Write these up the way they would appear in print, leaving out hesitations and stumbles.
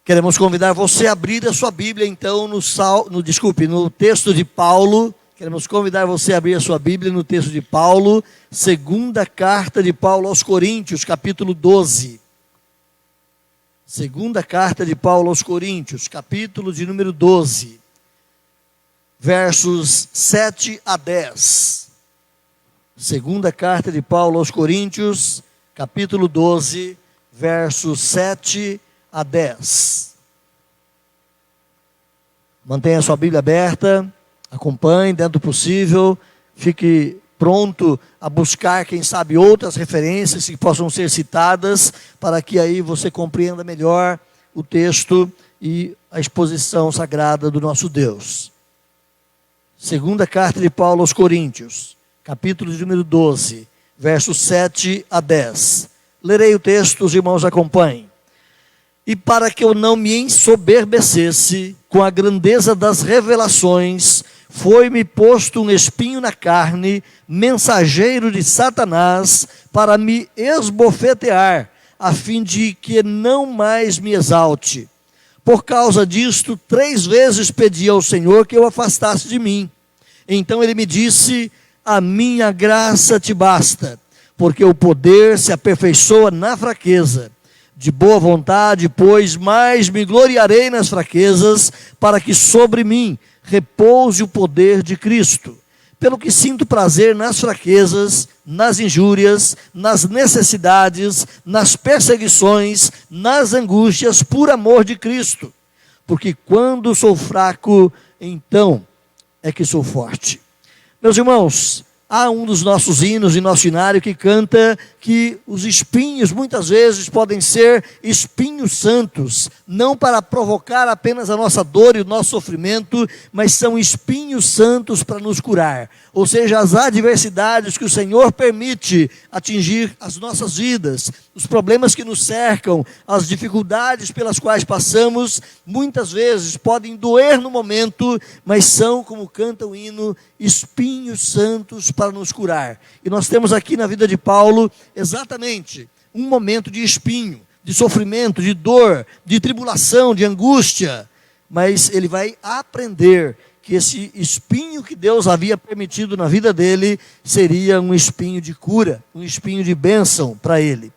Queremos convidar você a abrir a sua Bíblia, então, no texto de Paulo. Queremos convidar você a abrir a sua Bíblia no texto de Paulo, segunda carta de Paulo aos Coríntios, capítulo 12. Segunda carta de Paulo aos Coríntios, capítulo de número 12, versos 7 a 10. Segunda carta de Paulo aos Coríntios, capítulo 12, versos 7 a 10. Mantenha a sua Bíblia aberta, acompanhe dentro do possível, fique pronto a buscar, quem sabe, outras referências que possam ser citadas, para que aí você compreenda melhor o texto e a exposição sagrada do nosso Deus. Segunda carta de Paulo aos Coríntios, capítulo de número 12, versos 7 a 10. Lerei o texto, os irmãos acompanhem. E para que eu não me ensoberbecesse com a grandeza das revelações, foi-me posto um espinho na carne, mensageiro de Satanás, para me esbofetear, a fim de que não mais me exalte. Por causa disto, 3 vezes pedi ao Senhor que eu afastasse de mim. Então ele me disse: a minha graça te basta, porque o poder se aperfeiçoa na fraqueza. De boa vontade, pois, mais me gloriarei nas fraquezas, para que sobre mim repouse o poder de Cristo. Pelo que sinto prazer nas fraquezas, nas injúrias, nas necessidades, nas perseguições, nas angústias, por amor de Cristo. Porque quando sou fraco, então é que sou forte. Meus irmãos, há um dos nossos hinos em nosso hinário que canta que os espinhos muitas vezes podem ser espinhos santos, não para provocar apenas a nossa dor e o nosso sofrimento, mas são espinhos santos para nos curar. Ou seja, as adversidades que o Senhor permite atingir as nossas vidas, os problemas que nos cercam, as dificuldades pelas quais passamos, muitas vezes podem doer no momento, mas são, como canta o hino, espinhos santos para nos curar. E nós temos aqui na vida de Paulo exatamente um momento de espinho, de sofrimento, de dor, de tribulação, de angústia, mas ele vai aprender que esse espinho que Deus havia permitido na vida dele seria um espinho de cura, um espinho de bênção para ele.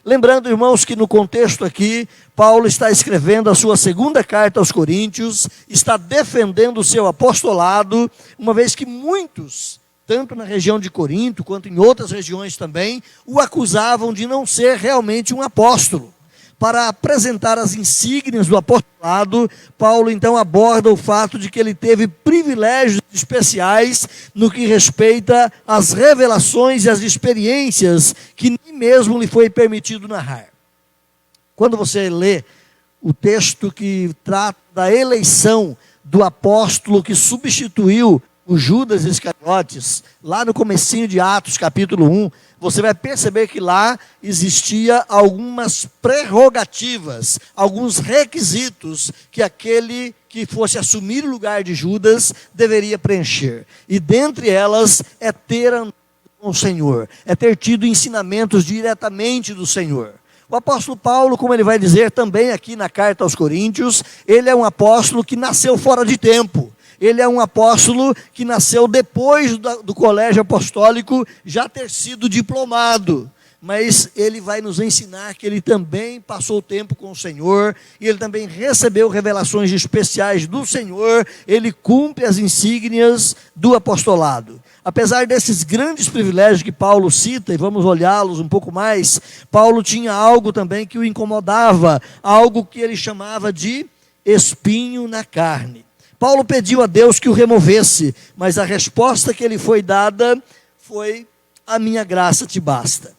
Lembrando, irmãos, que no contexto aqui, Paulo está escrevendo a sua segunda carta aos Coríntios, está defendendo o seu apostolado, uma vez que muitos, tanto na região de Corinto, quanto em outras regiões também, o acusavam de não ser realmente um apóstolo. Para apresentar as insígnias do apostolado, Paulo então aborda o fato de que ele teve privilégios especiais no que respeita às revelações e às experiências que nem mesmo lhe foi permitido narrar. Quando você lê o texto que trata da eleição do apóstolo que substituiu o Judas Iscariotes, lá no comecinho de Atos, capítulo 1, você vai perceber que lá existia algumas prerrogativas, alguns requisitos que aquele que fosse assumir o lugar de Judas deveria preencher. E dentre elas é ter andado com o Senhor, é ter tido ensinamentos diretamente do Senhor. O apóstolo Paulo, como ele vai dizer também aqui na carta aos Coríntios, ele é um apóstolo que nasceu fora de tempo. Ele é um apóstolo que nasceu depois do colégio apostólico já ter sido diplomado. Mas ele vai nos ensinar que ele também passou tempo com o Senhor, e ele também recebeu revelações especiais do Senhor, ele cumpre as insígnias do apostolado. Apesar desses grandes privilégios que Paulo cita, e vamos olhá-los um pouco mais, Paulo tinha algo também que o incomodava, algo que ele chamava de espinho na carne. Paulo pediu a Deus que o removesse, mas a resposta que lhe foi dada foi: a minha graça te basta.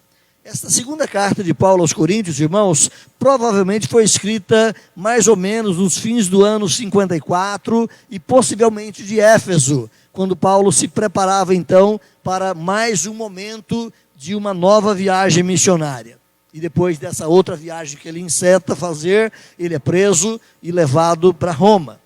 Esta segunda carta de Paulo aos Coríntios, irmãos, provavelmente foi escrita mais ou menos nos fins do ano 54 e possivelmente de Éfeso, quando Paulo se preparava então para mais um momento de uma nova viagem missionária. E depois dessa outra viagem que ele enceta fazer, ele é preso e levado para Roma.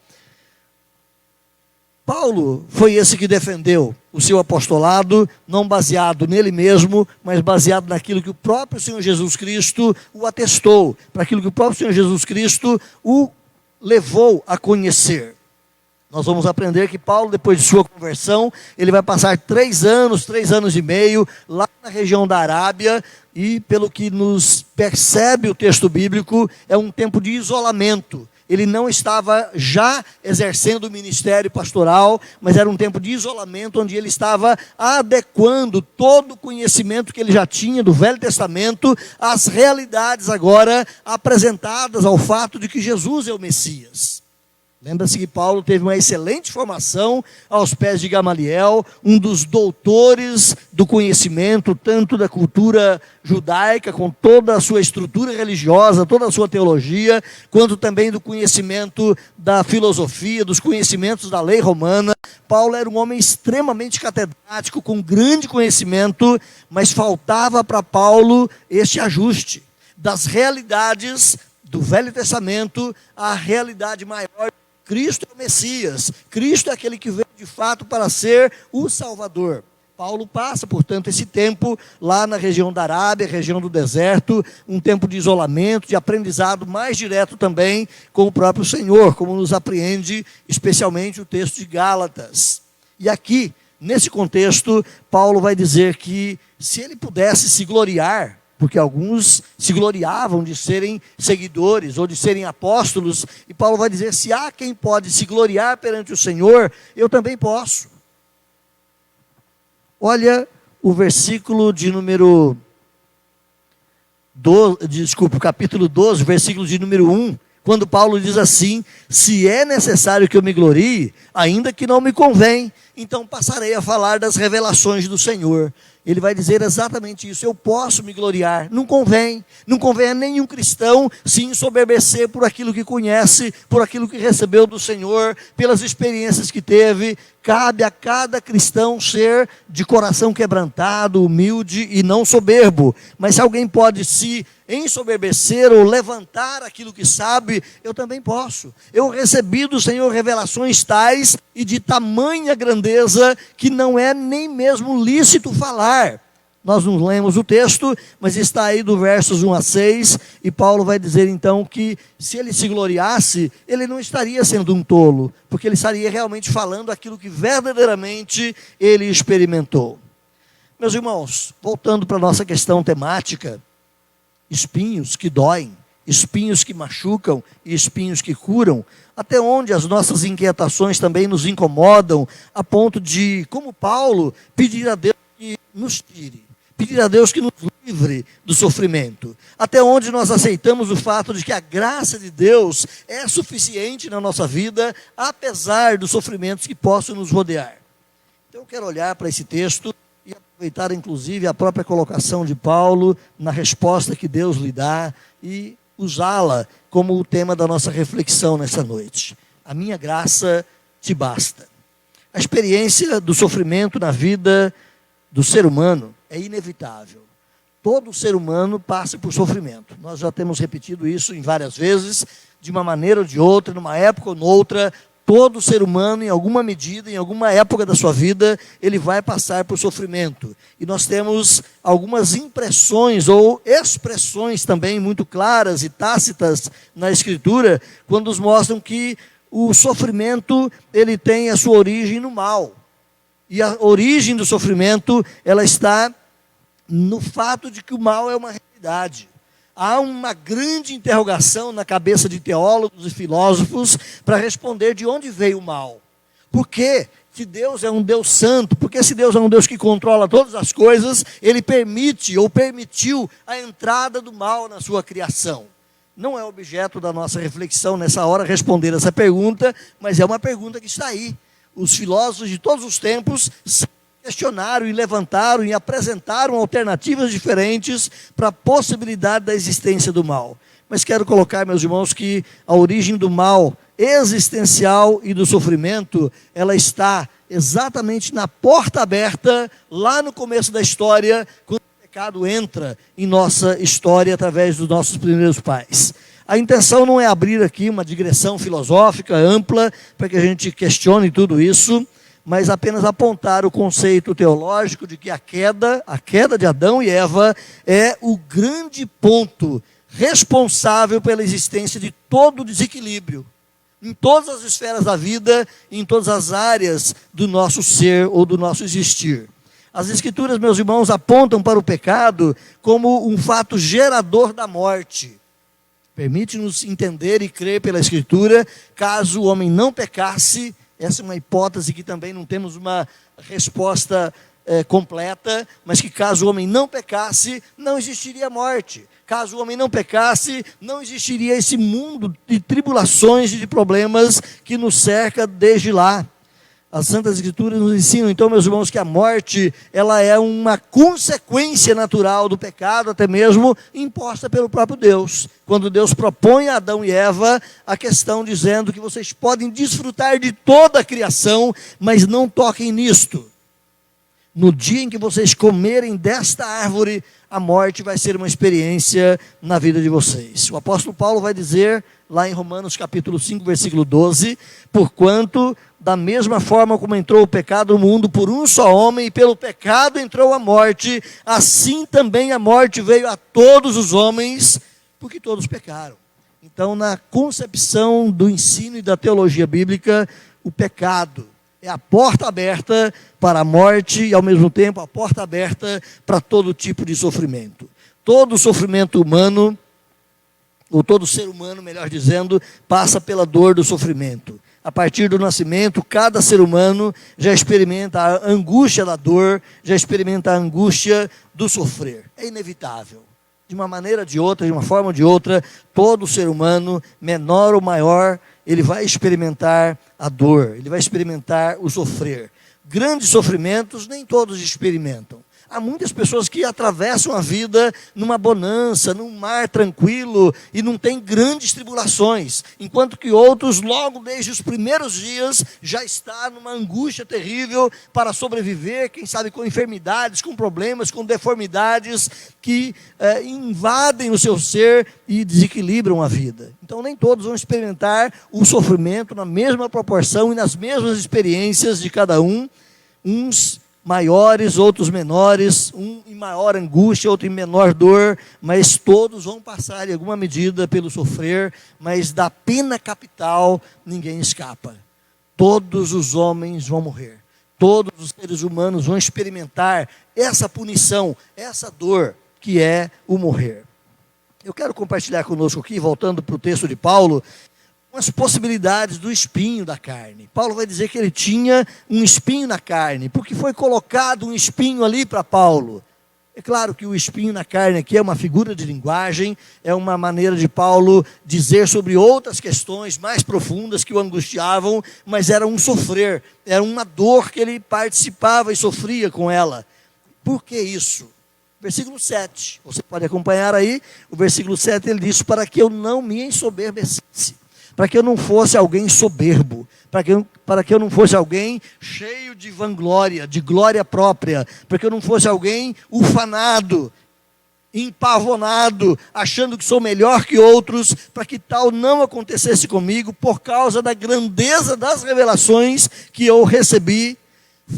Paulo foi esse que defendeu o seu apostolado, não baseado nele mesmo, mas baseado naquilo que o próprio Senhor Jesus Cristo o atestou, para aquilo que o próprio Senhor Jesus Cristo o levou a conhecer. Nós vamos aprender que Paulo, depois de sua conversão, ele vai passar 3 anos e meio, lá na região da Arábia, e pelo que nos percebe o texto bíblico, é um tempo de isolamento. Ele não estava já exercendo o ministério pastoral, mas era um tempo de isolamento, onde ele estava adequando todo o conhecimento que ele já tinha do Velho Testamento às realidades agora apresentadas ao fato de que Jesus é o Messias. Lembra-se que Paulo teve uma excelente formação aos pés de Gamaliel, um dos doutores do conhecimento, tanto da cultura judaica, com toda a sua estrutura religiosa, toda a sua teologia, quanto também do conhecimento da filosofia, dos conhecimentos da lei romana. Paulo era um homem extremamente catedrático, com grande conhecimento, mas faltava para Paulo este ajuste das realidades do Velho Testamento à realidade maior. Cristo é o Messias, Cristo é aquele que veio de fato para ser o Salvador. Paulo passa, portanto, esse tempo lá na região da Arábia, região do deserto, um tempo de isolamento, de aprendizado mais direto também com o próprio Senhor, como nos apreende especialmente o texto de Gálatas. E aqui, nesse contexto, Paulo vai dizer que se ele pudesse se gloriar, porque alguns se gloriavam de serem seguidores ou de serem apóstolos, e Paulo vai dizer, se há quem pode se gloriar perante o Senhor, eu também posso. Olha o versículo de número 12, capítulo 12, versículo de número 1, quando Paulo diz assim, se é necessário que eu me glorie, ainda que não me convém, então passarei a falar das revelações do Senhor. Ele vai dizer exatamente isso, eu posso me gloriar, não convém a nenhum cristão se ensoberbecer por aquilo que conhece, por aquilo que recebeu do Senhor, pelas experiências que teve. Cabe a cada cristão ser de coração quebrantado, humilde e não soberbo, mas se alguém pode se ensoberbecer ou levantar aquilo que sabe, eu também posso. Eu recebi do Senhor revelações tais e de tamanha grandeza que não é nem mesmo lícito falar. Nós não lemos o texto, mas está aí do versos 1 a 6, e Paulo vai dizer então que se ele se gloriasse, ele não estaria sendo um tolo, porque ele estaria realmente falando aquilo que verdadeiramente ele experimentou. Meus irmãos, voltando para a nossa questão temática, espinhos que doem, espinhos que machucam e espinhos que curam, até onde as nossas inquietações também nos incomodam, a ponto de, como Paulo, pedir a Deus que nos tire, pedir a Deus que nos livre do sofrimento, até onde nós aceitamos o fato de que a graça de Deus é suficiente na nossa vida, apesar dos sofrimentos que possam nos rodear. Então eu quero olhar para esse texto e aproveitar inclusive a própria colocação de Paulo na resposta que Deus lhe dá e usá-la como o tema da nossa reflexão nessa noite. A minha graça te basta. A experiência do sofrimento na vida do ser humano é inevitável. Todo ser humano passa por sofrimento. Nós já temos repetido isso em várias vezes, de uma maneira ou de outra, numa época ou noutra. Todo ser humano, em alguma medida, em alguma época da sua vida, ele vai passar por sofrimento. E nós temos algumas impressões ou expressões também muito claras e tácitas na Escritura, quando nos mostram que o sofrimento ele tem a sua origem no mal. E a origem do sofrimento, ela está no fato de que o mal é uma realidade. Há uma grande interrogação na cabeça de teólogos e filósofos para responder de onde veio o mal. Por que que Deus é um Deus santo? Porque se Deus é um Deus que controla todas as coisas, Ele permite ou permitiu a entrada do mal na sua criação. Não é objeto da nossa reflexão nessa hora responder essa pergunta, mas é uma pergunta que está aí. Os filósofos de todos os tempos questionaram e levantaram e apresentaram alternativas diferentes para a possibilidade da existência do mal. Mas quero colocar, meus irmãos, que a origem do mal existencial e do sofrimento, ela está exatamente na porta aberta, lá no começo da história, quando o pecado entra em nossa história através dos nossos primeiros pais. A intenção não é abrir aqui uma digressão filosófica ampla para que a gente questione tudo isso, mas apenas apontar o conceito teológico de que a queda de Adão e Eva é o grande ponto responsável pela existência de todo o desequilíbrio em todas as esferas da vida, em todas as áreas do nosso ser ou do nosso existir. As Escrituras, meus irmãos, apontam para o pecado como um fato gerador da morte. Permite-nos entender e crer pela Escritura, caso o homem não pecasse. Essa é uma hipótese que também não temos uma resposta completa, mas que caso o homem não pecasse, não existiria morte. Caso o homem não pecasse, não existiria esse mundo de tribulações e de problemas que nos cerca desde lá. As Santas Escrituras nos ensinam, então, meus irmãos, que a morte, ela é uma consequência natural do pecado, até mesmo imposta pelo próprio Deus. Quando Deus propõe a Adão e Eva a questão dizendo que vocês podem desfrutar de toda a criação, mas não toquem nisto. No dia em que vocês comerem desta árvore, a morte vai ser uma experiência na vida de vocês. O apóstolo Paulo vai dizer, lá em Romanos capítulo 5, versículo 12, porquanto, da mesma forma como entrou o pecado no mundo por um só homem, e pelo pecado entrou a morte, assim também a morte veio a todos os homens, porque todos pecaram. Então, na concepção do ensino e da teologia bíblica, o pecado é a porta aberta para a morte e, ao mesmo tempo, a porta aberta para todo tipo de sofrimento. Todo sofrimento humano, ou todo ser humano, melhor dizendo, passa pela dor do sofrimento. A partir do nascimento, cada ser humano já experimenta a angústia da dor, já experimenta a angústia do sofrer. É inevitável. De uma maneira ou de outra, de uma forma ou de outra, todo ser humano, menor ou maior, ele vai experimentar a dor, ele vai experimentar o sofrer. Grandes sofrimentos nem todos experimentam. Há muitas pessoas que atravessam a vida numa bonança, num mar tranquilo e não tem grandes tribulações, enquanto que outros, logo desde os primeiros dias, já está numa angústia terrível para sobreviver, quem sabe com enfermidades, com problemas, com deformidades que invadem o seu ser e desequilibram a vida. Então nem todos vão experimentar o sofrimento na mesma proporção e nas mesmas experiências de cada um, uns maiores, outros menores, um em maior angústia, outro em menor dor, mas todos vão passar em alguma medida pelo sofrer, mas da pena capital ninguém escapa. Todos os homens vão morrer, todos os seres humanos vão experimentar essa punição, essa dor que é o morrer. Eu quero compartilhar conosco aqui, voltando para o texto de Paulo, as possibilidades do espinho da carne. Paulo vai dizer que ele tinha um espinho na carne, porque foi colocado um espinho ali para Paulo. É claro que o espinho na carne aqui é uma figura de linguagem, é uma maneira de Paulo dizer sobre outras questões mais profundas que o angustiavam, mas era um sofrer, era uma dor que ele participava e sofria com ela. Por que isso? Versículo 7, você pode acompanhar aí, o versículo 7 ele diz, para que eu não me ensoberbecesse, para que eu não fosse alguém soberbo, para que eu não fosse alguém cheio de vanglória, de glória própria, para que eu não fosse alguém ufanado, empavonado, achando que sou melhor que outros, para que tal não acontecesse comigo, por causa da grandeza das revelações que eu recebi.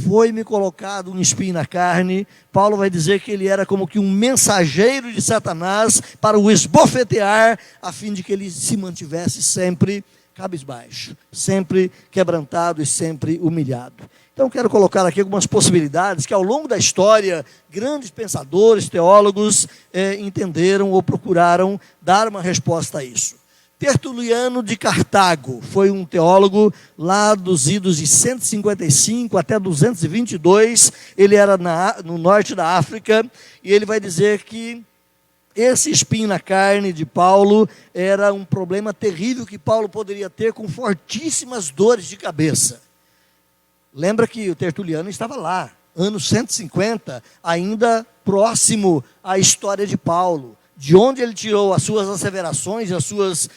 Foi-me colocado um espinho na carne. Paulo vai dizer que ele era como que um mensageiro de Satanás para o esbofetear, a fim de que ele se mantivesse sempre cabisbaixo, sempre quebrantado e sempre humilhado. Então quero colocar aqui algumas possibilidades que ao longo da história, grandes pensadores, teólogos entenderam ou procuraram dar uma resposta a isso. Tertuliano de Cartago foi um teólogo lá dos idos de 155 até 222, ele era no norte da África, e ele vai dizer que esse espinho na carne de Paulo era um problema terrível que Paulo poderia ter com fortíssimas dores de cabeça. Lembra que o Tertuliano estava lá, anos 150, ainda próximo à história de Paulo, de onde ele tirou as suas asseverações, as suas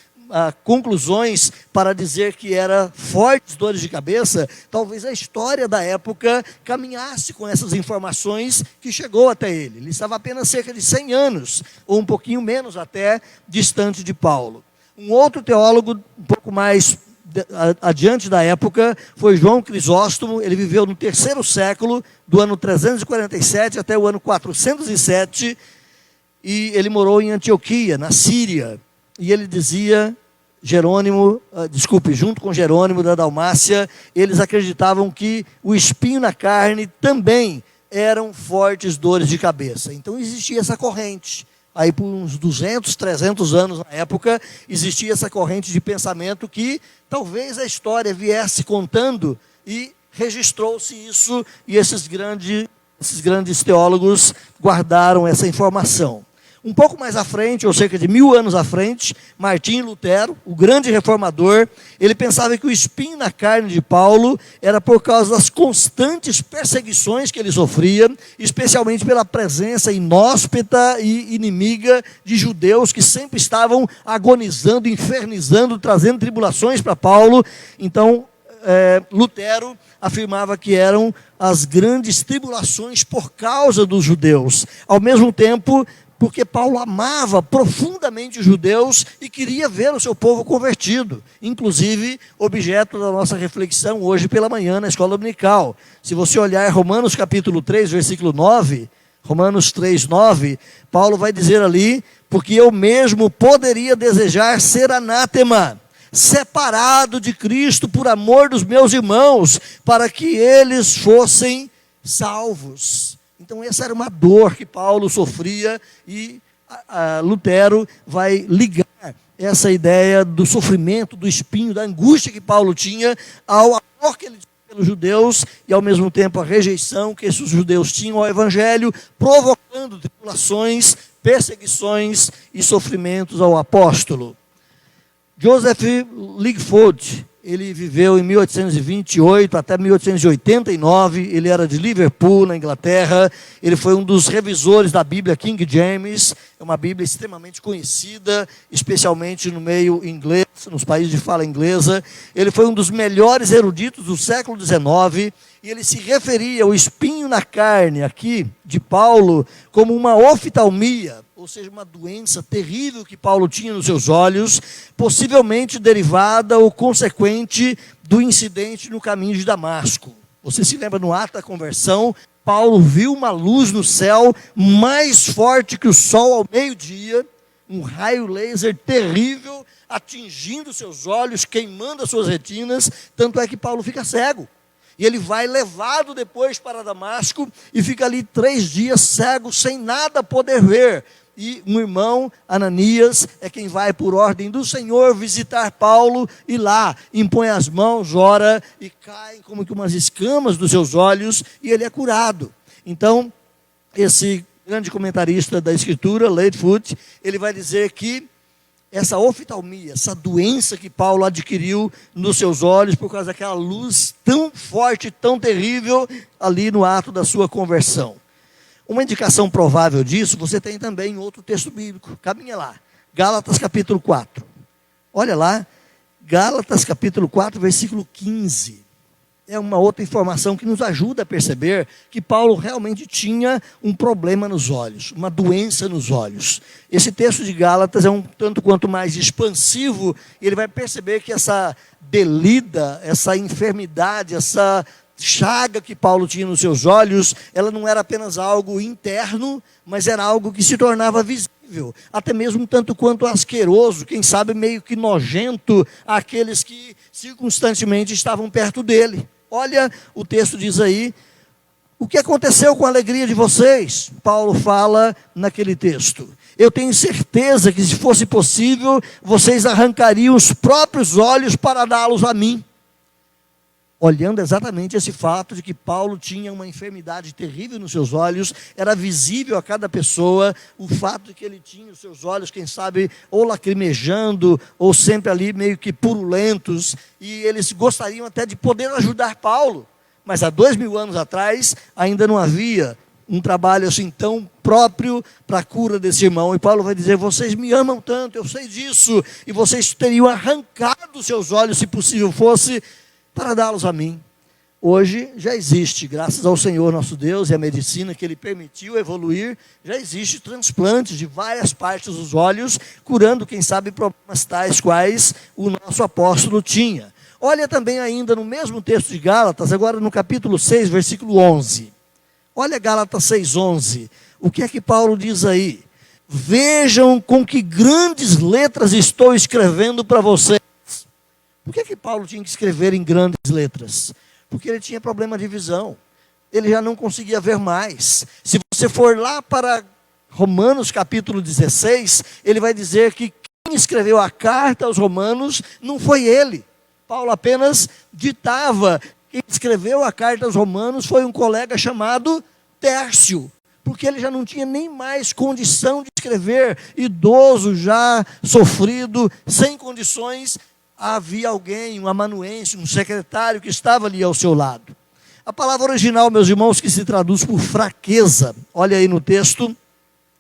conclusões para dizer que era fortes dores de cabeça. Talvez a história da época caminhasse com essas informações que chegou até ele. Ele estava apenas cerca de 100 anos, ou um pouquinho menos até, distante de Paulo. Um outro teólogo, um pouco mais adiante da época, foi João Crisóstomo. Ele viveu no 3º século, do ano 347 até o ano 407, e ele morou em Antioquia, na Síria. E ele dizia, junto com Jerônimo da Dalmácia, eles acreditavam que o espinho na carne também eram fortes dores de cabeça. Então existia essa corrente. Aí por uns 200, 300 anos na época, existia essa corrente de pensamento que talvez a história viesse contando e registrou-se isso, e esses grandes teólogos guardaram essa informação. Um pouco mais à frente, ou cerca de 1000 anos à frente, Martinho Lutero, o grande reformador, ele pensava que o espinho na carne de Paulo era por causa das constantes perseguições que ele sofria, especialmente pela presença inóspita e inimiga de judeus que sempre estavam agonizando, infernizando, trazendo tribulações para Paulo. Então, Lutero afirmava que eram as grandes tribulações por causa dos judeus. Ao mesmo tempo, porque Paulo amava profundamente os judeus e queria ver o seu povo convertido, inclusive objeto da nossa reflexão hoje pela manhã na escola dominical. Se você olhar Romanos capítulo 3, versículo 9, Romanos 3, 9, Paulo vai dizer ali, porque eu mesmo poderia desejar ser anátema, separado de Cristo por amor dos meus irmãos, para que eles fossem salvos. Então essa era uma dor que Paulo sofria, e Lutero vai ligar essa ideia do sofrimento, do espinho, da angústia que Paulo tinha, ao amor que ele tinha pelos judeus, e ao mesmo tempo a rejeição que esses judeus tinham ao evangelho, provocando tribulações, perseguições e sofrimentos ao apóstolo. Joseph Lightfoot, ele viveu em 1828 até 1889, ele era de Liverpool, na Inglaterra. Ele foi um dos revisores da Bíblia King James, é uma Bíblia extremamente conhecida, especialmente no meio inglês, nos países de fala inglesa. Ele foi um dos melhores eruditos do século XIX, e ele se referia ao espinho na carne aqui de Paulo como uma oftalmia, ou seja, uma doença terrível que Paulo tinha nos seus olhos, possivelmente derivada ou consequente do incidente no caminho de Damasco. Você se lembra, no ato da conversão, Paulo viu uma luz no céu mais forte que o sol ao meio-dia, um raio laser terrível atingindo seus olhos, queimando as suas retinas, tanto é que Paulo fica cego. E ele vai levado depois para Damasco e fica ali 3 dias cego, sem nada poder ver. E um irmão, Ananias, é quem vai por ordem do Senhor visitar Paulo, e lá impõe as mãos, ora, e caem como que umas escamas dos seus olhos, e ele é curado. Então, esse grande comentarista da Escritura, Lightfoot, ele vai dizer que essa oftalmia, essa doença que Paulo adquiriu nos seus olhos, por causa daquela luz tão forte, tão terrível, ali no ato da sua conversão. Uma indicação provável disso, você tem também em outro texto bíblico. Caminha lá, Gálatas capítulo 4. Olha lá, Gálatas capítulo 4, versículo 15. É uma outra informação que nos ajuda a perceber que Paulo realmente tinha um problema nos olhos, uma doença nos olhos. Esse texto de Gálatas é um tanto quanto mais expansivo, e ele vai perceber que essa delida, essa enfermidade, essa chaga que Paulo tinha nos seus olhos, ela não era apenas algo interno, mas era algo que se tornava visível, até mesmo tanto quanto asqueroso, quem sabe meio que nojento àqueles que circunstantemente estavam perto dele. Olha, o texto diz aí, o que aconteceu com a alegria de vocês? Paulo fala naquele texto. Eu tenho certeza que, se fosse possível, vocês arrancariam os próprios olhos para dá-los a mim. Olhando exatamente esse fato de que Paulo tinha uma enfermidade terrível nos seus olhos, era visível a cada pessoa o fato de que ele tinha os seus olhos, quem sabe, ou lacrimejando, ou sempre ali meio que purulentos, e eles gostariam até de poder ajudar Paulo, mas há 2000 anos atrás ainda não havia um trabalho assim tão próprio para a cura desse irmão. E Paulo vai dizer, vocês me amam tanto, eu sei disso, e vocês teriam arrancado os seus olhos, se possível fosse, para dá-los a mim. Hoje já existe, graças ao Senhor nosso Deus e à medicina que Ele permitiu evoluir, já existe transplantes de várias partes dos olhos, curando, quem sabe, problemas tais quais o nosso apóstolo tinha. Olha também ainda no mesmo texto de Gálatas, agora no capítulo 6, versículo 11. Olha Gálatas 6:11. O que é que Paulo diz aí? Vejam com que grandes letras estou escrevendo para vocês. Por que Paulo tinha que escrever em grandes letras? Porque ele tinha problema de visão. Ele já não conseguia ver mais. Se você for lá para Romanos capítulo 16, ele vai dizer que quem escreveu a carta aos Romanos não foi ele. Paulo apenas ditava. Quem escreveu a carta aos Romanos foi um colega chamado Tércio, porque ele já não tinha nem mais condição de escrever, idoso já, sofrido, sem condições. Havia alguém, um amanuense, um secretário que estava ali ao seu lado. A palavra original, meus irmãos, que se traduz por fraqueza, olha aí no texto,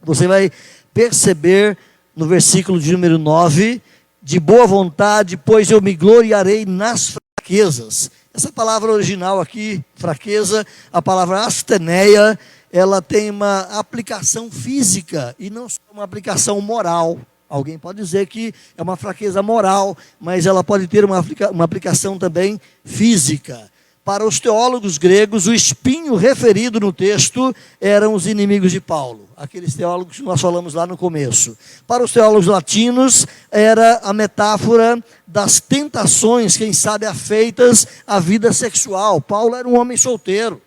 você vai perceber no versículo de número 9, de boa vontade, pois eu me gloriarei nas fraquezas. Essa palavra original aqui, fraqueza, a palavra asteneia, ela tem uma aplicação física e não só uma aplicação moral. Alguém pode dizer que é uma fraqueza moral, mas ela pode ter uma aplicação também física. Para os teólogos gregos, o espinho referido no texto eram os inimigos de Paulo, aqueles teólogos que nós falamos lá no começo. Para os teólogos latinos, era a metáfora das tentações, quem sabe, afeitas à vida sexual. Paulo era um homem solteiro.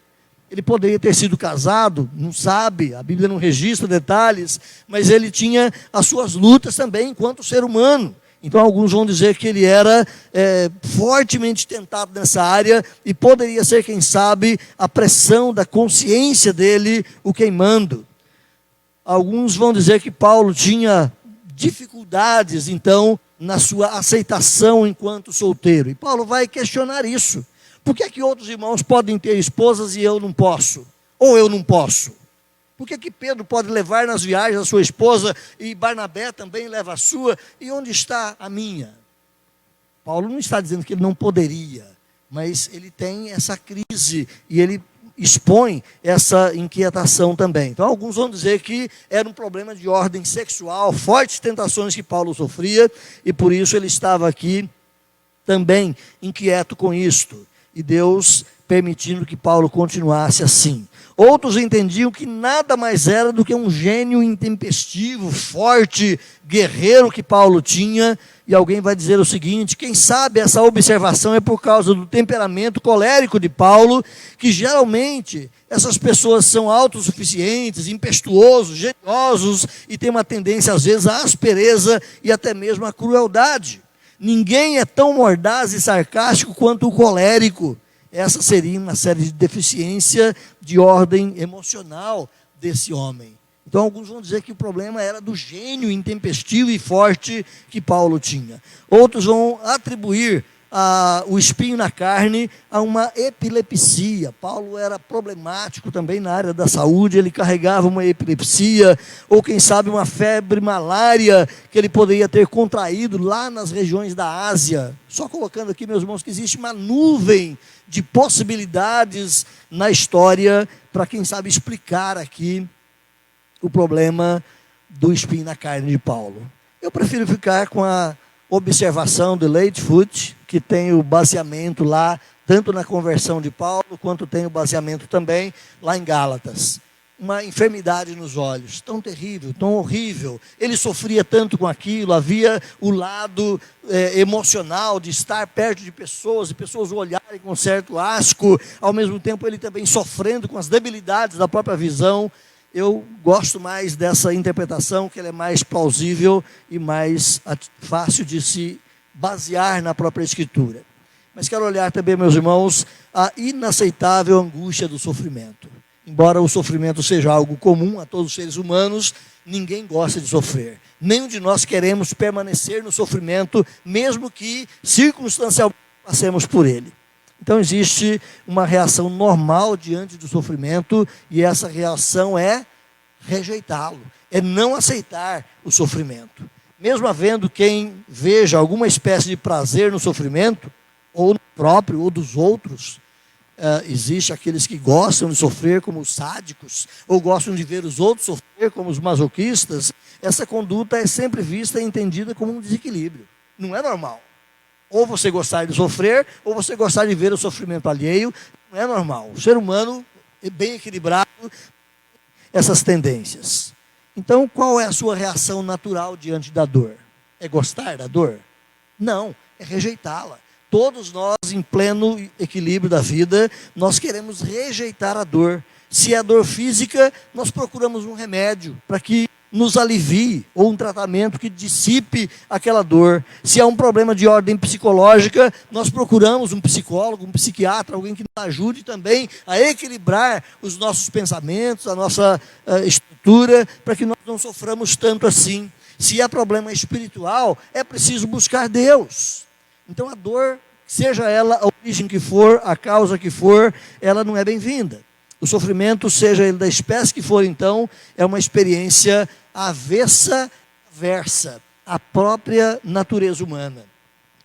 Ele poderia ter sido casado, não sabe, a Bíblia não registra detalhes, mas ele tinha as suas lutas também enquanto ser humano. Então alguns vão dizer que ele era fortemente tentado nessa área e poderia ser, quem sabe, a pressão da consciência dele o queimando. Alguns vão dizer que Paulo tinha dificuldades, então, na sua aceitação enquanto solteiro. E Paulo vai questionar isso. Por que é que outros irmãos podem ter esposas e eu não posso? Ou eu não posso? Por que é que Pedro pode levar nas viagens a sua esposa e Barnabé também leva a sua? E onde está a minha? Paulo não está dizendo que ele não poderia, mas ele tem essa crise e ele expõe essa inquietação também. Então alguns vão dizer que era um problema de ordem sexual, fortes tentações que Paulo sofria e por isso ele estava aqui também inquieto com isto. E Deus permitindo que Paulo continuasse assim. Outros entendiam que nada mais era do que um gênio intempestivo, forte, guerreiro que Paulo tinha. E alguém vai dizer o seguinte, quem sabe essa observação é por causa do temperamento colérico de Paulo, que geralmente essas pessoas são autossuficientes, impetuosos, geniosos, e têm uma tendência às vezes à aspereza e até mesmo à crueldade. Ninguém é tão mordaz e sarcástico quanto o colérico. Essa seria uma série de deficiência de ordem emocional desse homem. Então alguns vão dizer que o problema era do gênio intempestivo e forte que Paulo tinha. Outros vão atribuir o espinho na carne a uma epilepsia. Paulo era problemático também na área da saúde, ele carregava uma epilepsia, ou quem sabe uma febre malária que ele poderia ter contraído lá nas regiões da Ásia. Só colocando aqui, meus irmãos, que existe uma nuvem de possibilidades na história para quem sabe explicar aqui o problema do espinho na carne de Paulo. Eu prefiro ficar com a observação do Lightfoot, que tem o baseamento lá, tanto na conversão de Paulo, quanto tem o baseamento também lá em Gálatas. Uma enfermidade nos olhos, tão terrível, tão horrível. Ele sofria tanto com aquilo, havia o lado emocional de estar perto de pessoas, e pessoas o olharem com certo asco, ao mesmo tempo ele também sofrendo com as debilidades da própria visão. Eu gosto mais dessa interpretação, que ela é mais plausível e mais fácil de se basear na própria Escritura. Mas quero olhar também, meus irmãos, a inaceitável angústia do sofrimento. Embora o sofrimento seja algo comum a todos os seres humanos, ninguém gosta de sofrer. Nenhum de nós queremos permanecer no sofrimento, mesmo que circunstancialmente passemos por ele. Então existe uma reação normal diante do sofrimento, e essa reação é rejeitá-lo, é não aceitar o sofrimento. Mesmo havendo quem veja alguma espécie de prazer no sofrimento, ou no próprio, ou dos outros, existe aqueles que gostam de sofrer como os sádicos, ou gostam de ver os outros sofrer como os masoquistas. Essa conduta é sempre vista e entendida como um desequilíbrio. Não é normal. Ou você gostar de sofrer, ou você gostar de ver o sofrimento alheio. Não é normal. O ser humano é bem equilibrado essas tendências. Então, qual é a sua reação natural diante da dor? É gostar da dor? Não, é rejeitá-la. Todos nós, em pleno equilíbrio da vida, nós queremos rejeitar a dor. Se é dor física, nós procuramos um remédio para que nos alivie, ou um tratamento que dissipe aquela dor. Se é um problema de ordem psicológica, nós procuramos um psicólogo, um psiquiatra, alguém que nos ajude também a equilibrar os nossos pensamentos, a nossa estrutura, para que nós não soframos tanto assim. Se é problema espiritual, é preciso buscar Deus. Então a dor, seja ela a origem que for, a causa que for, ela não é bem-vinda. O sofrimento, seja ele da espécie que for, então, é uma experiência avessa à própria natureza humana.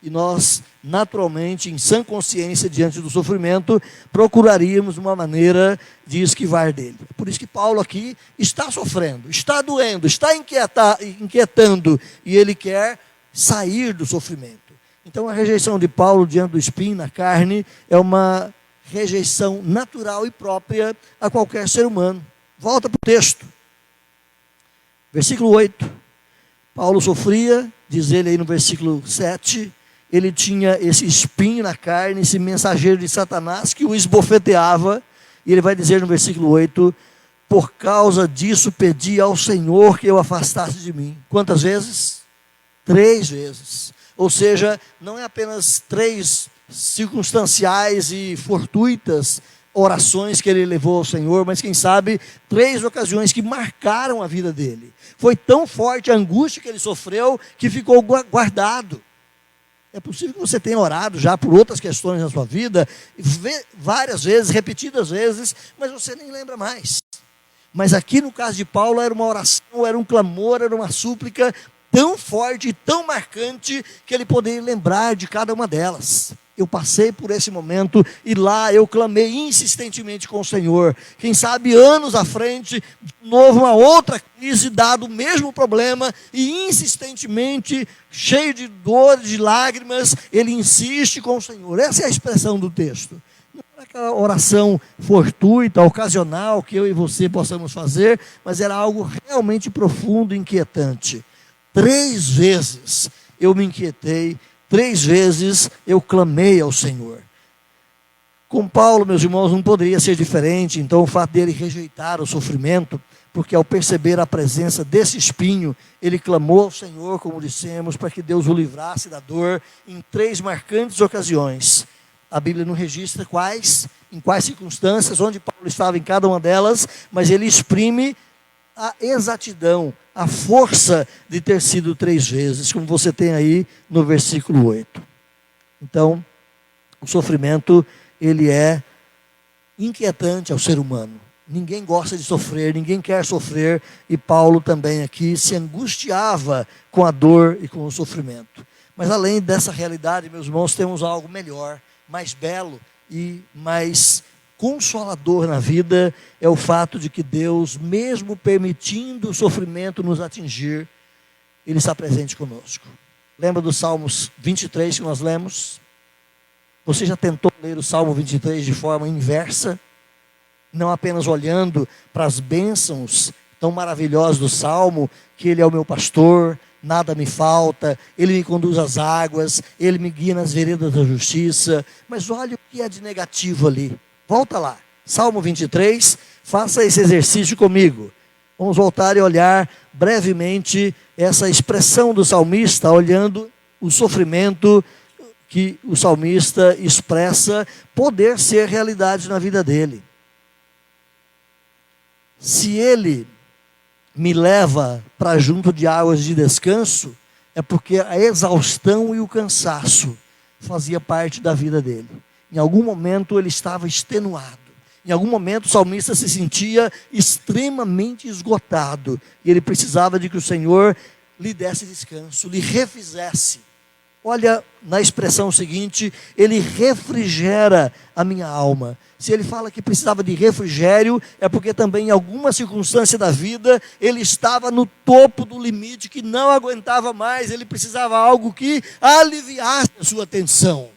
E nós, naturalmente, em sã consciência, diante do sofrimento, procuraríamos uma maneira de esquivar dele. Por isso que Paulo aqui está sofrendo, está doendo, está inquietando, e ele quer sair do sofrimento. Então a rejeição de Paulo diante do espinho na carne é uma rejeição natural e própria a qualquer ser humano. Volta para o texto. Versículo 8. Paulo sofria, diz ele aí no versículo 7, ele tinha esse espinho na carne, esse mensageiro de Satanás que o esbofeteava, e ele vai dizer no versículo 8, por causa disso pedi ao Senhor que eu afastasse de mim. Quantas vezes? 3 vezes. Ou seja, não é apenas 3 circunstanciais e fortuitas orações que ele levou ao Senhor, mas quem sabe 3 ocasiões que marcaram a vida dele. Foi tão forte a angústia que ele sofreu que ficou guardado. É possível que você tenha orado já por outras questões na sua vida, várias vezes, repetidas vezes, mas você nem lembra mais. Mas aqui no caso de Paulo era uma oração, era um clamor, era uma súplica tão forte e tão marcante que ele poderia lembrar de cada uma delas. Eu passei por esse momento e lá eu clamei insistentemente com o Senhor. Quem sabe anos à frente, de novo uma outra crise, dado o mesmo problema, e insistentemente, cheio de dor, de lágrimas, ele insiste com o Senhor. Essa é a expressão do texto. Não era aquela oração fortuita, ocasional, que eu e você possamos fazer, mas era algo realmente profundo e inquietante. 3 vezes eu me inquietei, 3 vezes eu clamei ao Senhor. Com Paulo, meus irmãos, não poderia ser diferente. Então o fato dele rejeitar o sofrimento, porque ao perceber a presença desse espinho, ele clamou ao Senhor, como dissemos, para que Deus o livrasse da dor em 3 marcantes ocasiões. A Bíblia não registra quais, em quais circunstâncias, onde Paulo estava em cada uma delas, mas ele exprime a exatidão, a força de ter sido 3 vezes, como você tem aí no versículo 8. Então, o sofrimento, ele é inquietante ao ser humano. Ninguém gosta de sofrer, ninguém quer sofrer, e Paulo também aqui se angustiava com a dor e com o sofrimento. Mas além dessa realidade, meus irmãos, temos algo melhor, mais belo e mais consolador na vida, é o fato de que Deus, mesmo permitindo o sofrimento nos atingir, Ele está presente conosco. Lembra do Salmos 23 que nós lemos? Você já tentou ler o Salmo 23 de forma inversa? Não apenas olhando para as bênçãos tão maravilhosas do Salmo, que Ele é o meu pastor, nada me falta, Ele me conduz às águas, Ele me guia nas veredas da justiça, mas olha o que é de negativo ali. Volta lá, Salmo 23, faça esse exercício comigo. Vamos voltar e olhar brevemente essa expressão do salmista, olhando o sofrimento que o salmista expressa poder ser realidade na vida dele. Se ele me leva para junto de águas de descanso, é porque a exaustão e o cansaço fazia parte da vida dele. Em algum momento ele estava extenuado. Em algum momento o salmista se sentia extremamente esgotado. E ele precisava de que o Senhor lhe desse descanso, lhe refizesse. Olha na expressão seguinte, ele refrigera a minha alma. Se ele fala que precisava de refrigério, é porque também em alguma circunstância da vida, ele estava no topo do limite, que não aguentava mais, ele precisava de algo que aliviasse a sua tensão.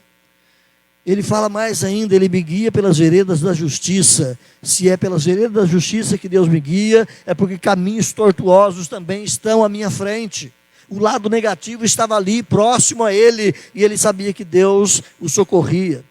Ele fala mais ainda, ele me guia pelas veredas da justiça. Se é pelas veredas da justiça que Deus me guia, é porque caminhos tortuosos também estão à minha frente. O lado negativo estava ali, próximo a ele, e ele sabia que Deus o socorria.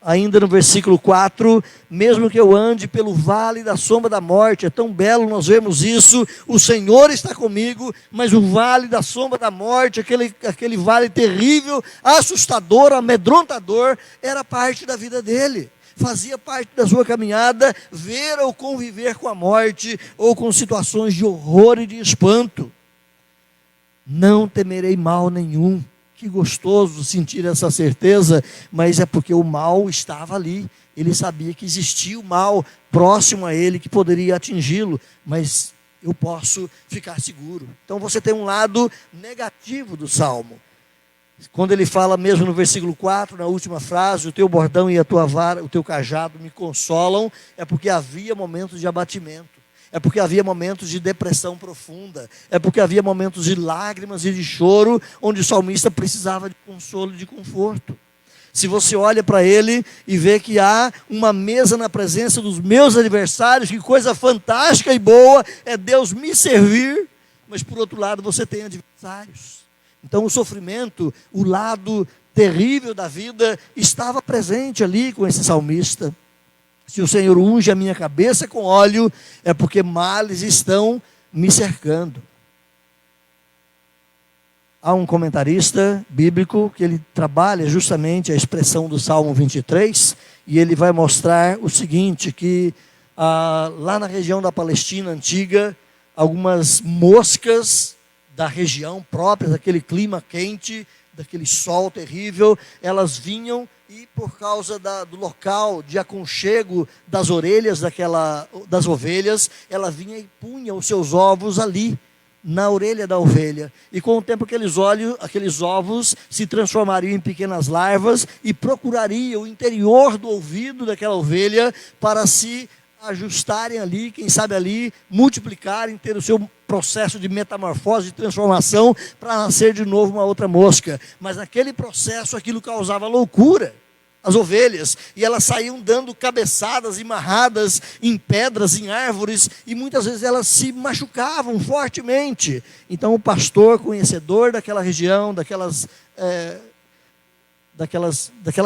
Ainda no versículo 4, mesmo que eu ande pelo vale da sombra da morte, é tão belo nós vemos isso, o Senhor está comigo, mas o vale da sombra da morte, aquele vale terrível, assustador, amedrontador, era parte da vida dele. Fazia parte da sua caminhada, ver ou conviver com a morte, ou com situações de horror e de espanto. Não temerei mal nenhum. Que gostoso sentir essa certeza, mas é porque o mal estava ali. Ele sabia que existia o mal próximo a ele, que poderia atingi-lo, mas eu posso ficar seguro. Então você tem um lado negativo do Salmo. Quando ele fala mesmo no versículo 4, na última frase, o teu bordão e a tua vara, o teu cajado me consolam, é porque havia momentos de abatimento. É porque havia momentos de depressão profunda. É porque havia momentos de lágrimas e de choro, onde o salmista precisava de consolo e de conforto. Se você olha para ele e vê que há uma mesa na presença dos meus adversários, que coisa fantástica e boa é Deus me servir, mas por outro lado você tem adversários. Então o sofrimento, o lado terrível da vida, estava presente ali com esse salmista. Se o Senhor unge a minha cabeça com óleo, é porque males estão me cercando. Há um comentarista bíblico que ele trabalha justamente a expressão do Salmo 23, e ele vai mostrar o seguinte, que lá na região da Palestina antiga, algumas moscas da região própria, daquele clima quente, daquele sol terrível, elas vinham e por causa do local de aconchego das orelhas das ovelhas, ela vinha e punha os seus ovos ali, na orelha da ovelha. E com o tempo aqueles ovos se transformariam em pequenas larvas e procurariam o interior do ouvido daquela ovelha para se ajustarem ali, quem sabe ali, multiplicarem, ter o seu processo de metamorfose, de transformação, para nascer de novo uma outra mosca. Mas naquele processo aquilo causava loucura, as ovelhas, e elas saíam dando cabeçadas amarradas em pedras, em árvores, e muitas vezes elas se machucavam fortemente. Então o pastor, conhecedor daquela região, daquela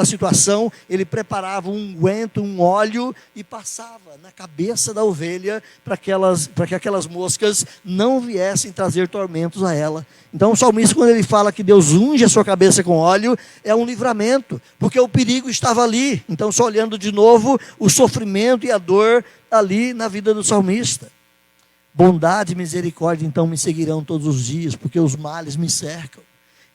situação, ele preparava um unguento, um óleo e passava na cabeça da ovelha para que aquelas moscas não viessem trazer tormentos a ela. Então o salmista, quando ele fala que Deus unge a sua cabeça com óleo, é um livramento, porque o perigo estava ali. Então só olhando de novo o sofrimento e a dor ali na vida do salmista. Bondade e misericórdia então me seguirão todos os dias, porque os males me cercam.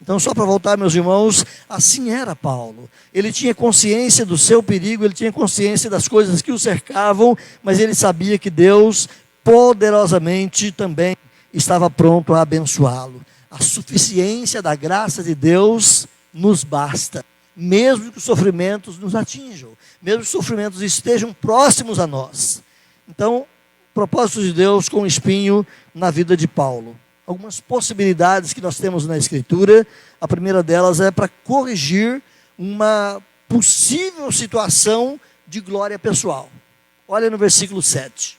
Então, só para voltar, meus irmãos, assim era Paulo. Ele tinha consciência do seu perigo, ele tinha consciência das coisas que o cercavam, mas ele sabia que Deus poderosamente também estava pronto a abençoá-lo. A suficiência da graça de Deus nos basta, mesmo que os sofrimentos nos atinjam, mesmo que os sofrimentos estejam próximos a nós. Então, propósito de Deus com espinho na vida de Paulo. Algumas possibilidades que nós temos na Escritura. A primeira delas é para corrigir uma possível situação de glória pessoal. Olha no versículo 7.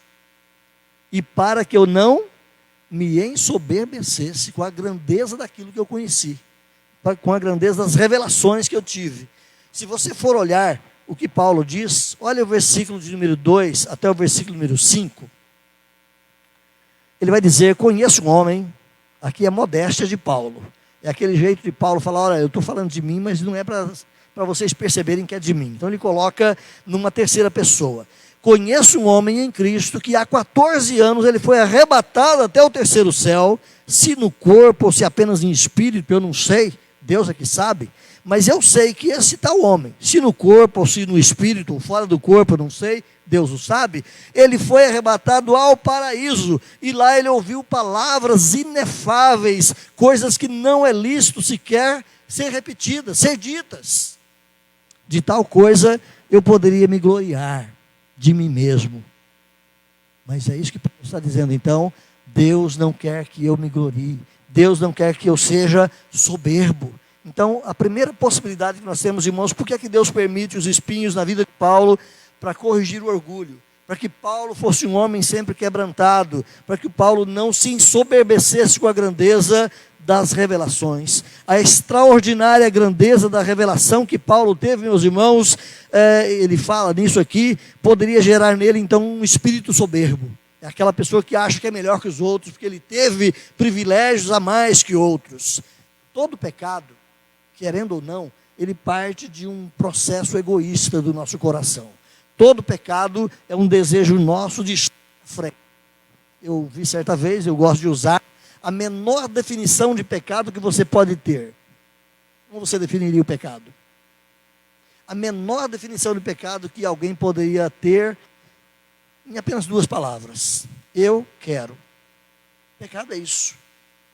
E para que eu não me ensoberbecesse com a grandeza daquilo que eu conheci, com a grandeza das revelações que eu tive. Se você for olhar o que Paulo diz, olha o versículo de número 2 até o versículo número 5. Ele vai dizer: conheço um homem. Aqui é a modéstia de Paulo. É aquele jeito de Paulo falar: olha, eu estou falando de mim, mas não é para vocês perceberem que é de mim. Então ele coloca numa terceira pessoa. Conheço um homem em Cristo que há 14 anos ele foi arrebatado até o terceiro céu, se no corpo ou se apenas em espírito, eu não sei, Deus é que sabe. Mas eu sei que esse tal homem, se no corpo ou se no espírito ou fora do corpo, eu não sei, Deus o sabe, ele foi arrebatado ao paraíso, e lá ele ouviu palavras inefáveis, coisas que não é lícito sequer ser repetidas, ser ditas. De tal coisa eu poderia me gloriar de mim mesmo. Mas é isso que Paulo está dizendo. Então, Deus não quer que eu me glorie. Deus não quer que eu seja soberbo. Então, a primeira possibilidade que nós temos, irmãos, por que é que Deus permite os espinhos na vida de Paulo? Para corrigir o orgulho. Para que Paulo fosse um homem sempre quebrantado. Para que Paulo não se ensoberbecesse com a grandeza das revelações. A extraordinária grandeza da revelação que Paulo teve, meus irmãos, ele fala nisso aqui, poderia gerar nele então um espírito soberbo. É aquela pessoa que acha que é melhor que os outros, porque ele teve privilégios a mais que outros. Todo pecado, querendo ou não, ele parte de um processo egoísta do nosso coração. Todo pecado é um desejo nosso de estar à frente. Eu vi certa vez, eu gosto de usar a menor definição de pecado que você pode ter. Como você definiria o pecado? A menor definição de pecado que alguém poderia ter em apenas 2 palavras. Eu quero. Pecado é isso.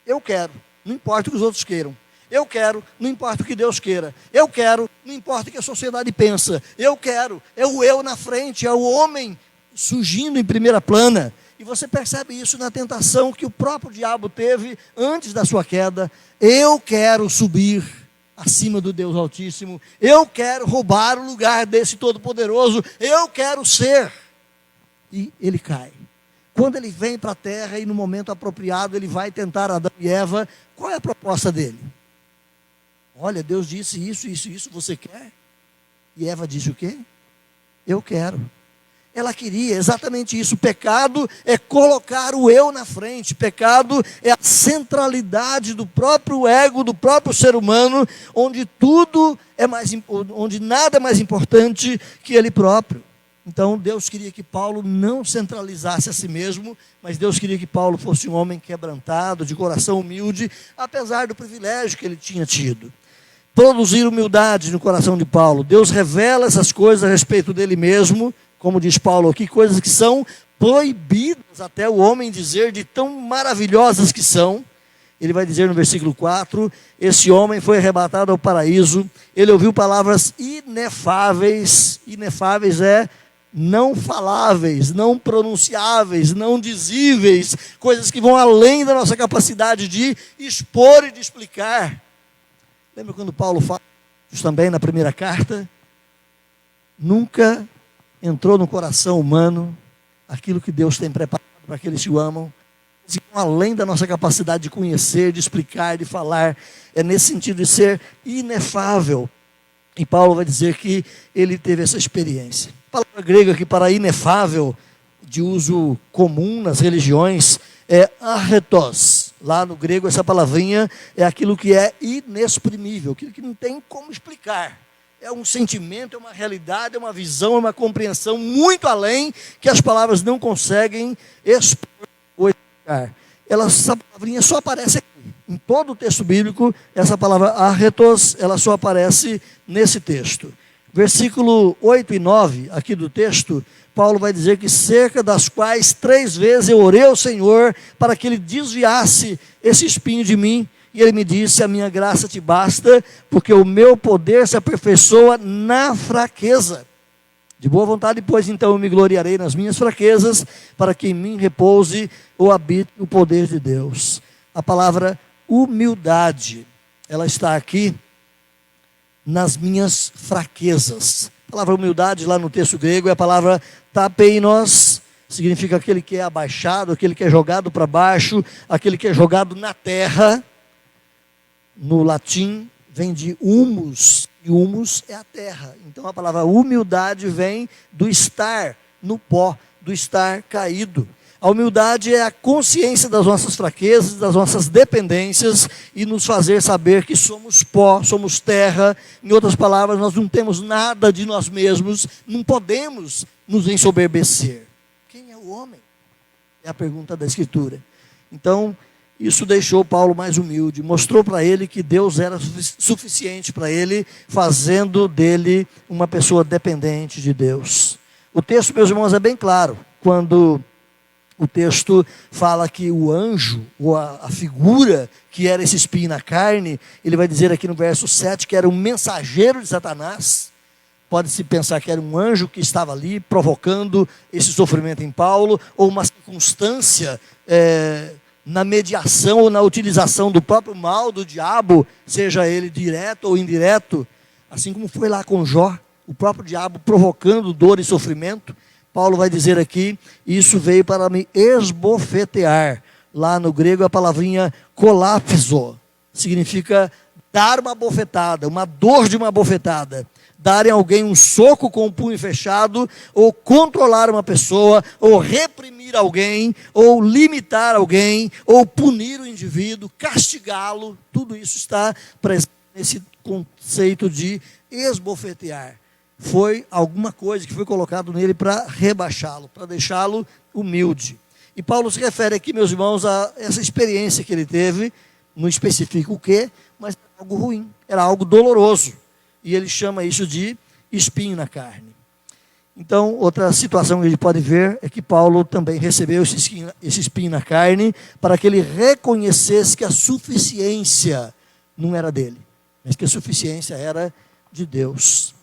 Eu quero. Não importa o que os outros queiram. Eu quero, não importa o que Deus queira. Eu quero, não importa o que a sociedade pensa. Eu quero, é o eu na frente, é o homem surgindo em primeira plana. E você percebe isso na tentação que o próprio diabo teve antes da sua queda. Eu quero subir acima do Deus Altíssimo. Eu quero roubar o lugar desse Todo-Poderoso. Eu quero ser. E ele cai. Quando ele vem para a terra e no momento apropriado ele vai tentar Adão e Eva, qual é a proposta dele? Olha, Deus disse isso, você quer? E Eva disse o quê? Eu quero. Ela queria exatamente isso. Pecado é colocar o eu na frente. Pecado é a centralidade do próprio ego, do próprio ser humano, onde onde nada é mais importante que ele próprio. Então Deus queria que Paulo não centralizasse a si mesmo, mas Deus queria que Paulo fosse um homem quebrantado, de coração humilde, apesar do privilégio que ele tinha tido. Produzir humildade no coração de Paulo. Deus revela essas coisas a respeito dele mesmo, como diz Paulo aqui, coisas que são proibidas até o homem dizer, de tão maravilhosas que são. Ele vai dizer no versículo 4, esse homem foi arrebatado ao paraíso, ele ouviu palavras inefáveis. Inefáveis é não faláveis, não pronunciáveis, não dizíveis, coisas que vão além da nossa capacidade de expor e de explicar. Lembra quando Paulo fala isso também na primeira carta? Nunca entrou no coração humano aquilo que Deus tem preparado para aqueles que o amam, além da nossa capacidade de conhecer, de explicar, de falar. É nesse sentido de ser inefável. E Paulo vai dizer que ele teve essa experiência. A palavra grega aqui para inefável, de uso comum nas religiões, é arretos. Lá no grego essa palavrinha é aquilo que é inexprimível, aquilo que não tem como explicar. É um sentimento, é uma realidade, é uma visão, é uma compreensão muito além que as palavras não conseguem expor ou explicar. Essa palavrinha só aparece aqui. Em todo o texto bíblico, essa palavra arretos, ela só aparece nesse texto. Versículo 8 e 9, aqui do texto, Paulo vai dizer que cerca das quais 3 vezes eu orei ao Senhor para que ele desviasse esse espinho de mim. E ele me disse, a minha graça te basta, porque o meu poder se aperfeiçoa na fraqueza. De boa vontade, pois então eu me gloriarei nas minhas fraquezas, para que em mim repouse ou habite o poder de Deus. A palavra humildade, ela está aqui nas minhas fraquezas. A palavra humildade lá no texto grego é a palavra tapeinos, significa aquele que é abaixado, aquele que é jogado para baixo, aquele que é jogado na terra. No latim vem de humus, e humus é a terra. Então a palavra humildade vem do estar no pó, do estar caído. A humildade é a consciência das nossas fraquezas, das nossas dependências e nos fazer saber que somos pó, somos terra. Em outras palavras, nós não temos nada de nós mesmos, não podemos nos ensoberbecer. Quem é o homem? É a pergunta da Escritura. Então, isso deixou Paulo mais humilde, mostrou para ele que Deus era suficiente para ele, fazendo dele uma pessoa dependente de Deus. O texto, meus irmãos, é bem claro, quando O texto fala que o anjo, ou a figura que era esse espinho na carne, ele vai dizer aqui no verso 7 que era um mensageiro de Satanás. Pode-se pensar que era um anjo que estava ali provocando esse sofrimento em Paulo, ou uma circunstância na mediação ou na utilização do próprio mal do diabo, seja ele direto ou indireto, assim como foi lá com Jó, o próprio diabo provocando dor e sofrimento. Paulo vai dizer aqui, isso veio para me esbofetear. Lá no grego a palavrinha kolapso, significa dar uma bofetada, uma dor de uma bofetada. Dar em alguém um soco com o punho fechado, ou controlar uma pessoa, ou reprimir alguém, ou limitar alguém, ou punir o indivíduo, castigá-lo. Tudo isso está presente nesse conceito de esbofetear. Foi alguma coisa que foi colocado nele para rebaixá-lo, para deixá-lo humilde. E Paulo se refere aqui, meus irmãos, a essa experiência que ele teve, não especifica o quê, mas era algo ruim, era algo doloroso. E ele chama isso de espinho na carne. Então, outra situação que a gente pode ver é que Paulo também recebeu esse espinho na carne para que ele reconhecesse que a suficiência não era dele, mas que a suficiência era de Deus.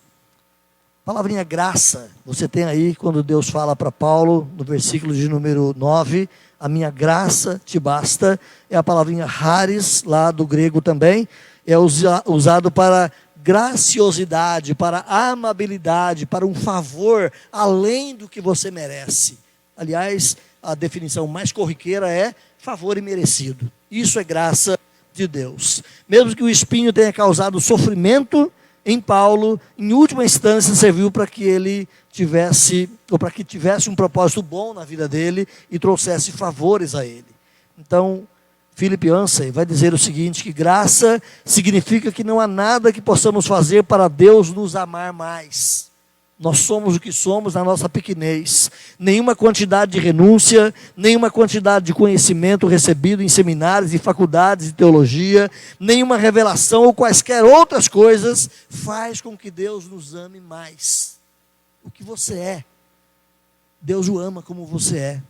A palavrinha graça, você tem aí quando Deus fala para Paulo, no versículo de número 9, a minha graça te basta, é a palavrinha charis, lá do grego também, é usado para graciosidade, para amabilidade, para um favor além do que você merece. Aliás, a definição mais corriqueira é favor imerecido. Isso é graça de Deus. Mesmo que o espinho tenha causado sofrimento em Paulo, em última instância serviu para que ele tivesse, ou para que tivesse um propósito bom na vida dele e trouxesse favores a ele. Então, Philip Yancey vai dizer o seguinte, que graça significa que não há nada que possamos fazer para Deus nos amar mais. Nós somos o que somos na nossa pequenez. Nenhuma quantidade de renúncia, nenhuma quantidade de conhecimento recebido em seminários e faculdades de teologia, nenhuma revelação ou quaisquer outras coisas faz com que Deus nos ame mais. O que você é, Deus o ama como você é.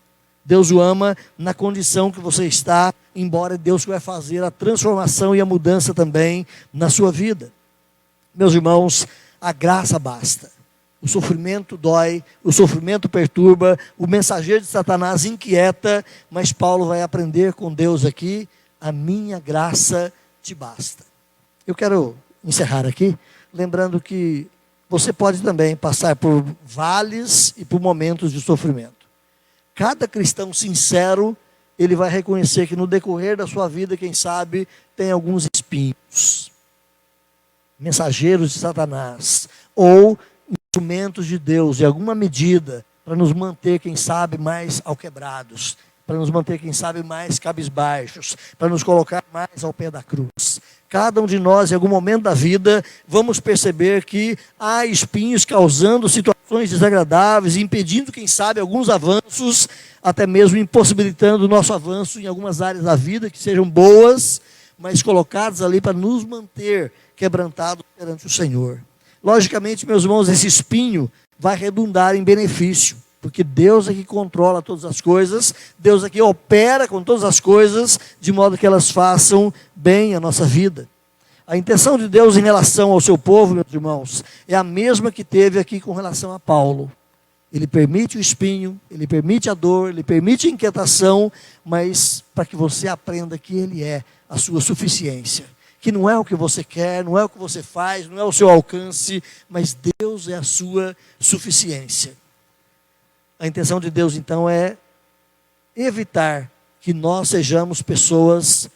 Deus o ama na condição que você está, embora Deus vai fazer a transformação e a mudança também na sua vida. Meus irmãos, a graça basta. O sofrimento dói, o sofrimento perturba, o mensageiro de Satanás inquieta, mas Paulo vai aprender com Deus aqui, a minha graça te basta. Eu quero encerrar aqui, lembrando que você pode também passar por vales e por momentos de sofrimento. Cada cristão sincero, ele vai reconhecer que no decorrer da sua vida, quem sabe, tem alguns espinhos, mensageiros de Satanás, ou instrumentos de Deus, em alguma medida, para nos manter, quem sabe, mais alquebrados, para nos manter, quem sabe, mais cabisbaixos, para nos colocar mais ao pé da cruz. Cada um de nós, em algum momento da vida, vamos perceber que há espinhos causando situações desagradáveis, impedindo, quem sabe, alguns avanços, até mesmo impossibilitando o nosso avanço em algumas áreas da vida que sejam boas, mas colocadas ali para nos manter quebrantados perante o Senhor. Logicamente, meus irmãos, esse espinho vai redundar em benefício, porque Deus é que controla todas as coisas, Deus é que opera com todas as coisas, de modo que elas façam bem a nossa vida. A intenção de Deus em relação ao seu povo, meus irmãos, é a mesma que teve aqui com relação a Paulo. Ele permite o espinho, ele permite a dor, ele permite a inquietação, mas para que você aprenda que ele é a sua suficiência. Que não é o que você quer, não é o que você faz, não é o seu alcance, mas Deus é a sua suficiência. A intenção de Deus, então, é evitar que nós sejamos pessoas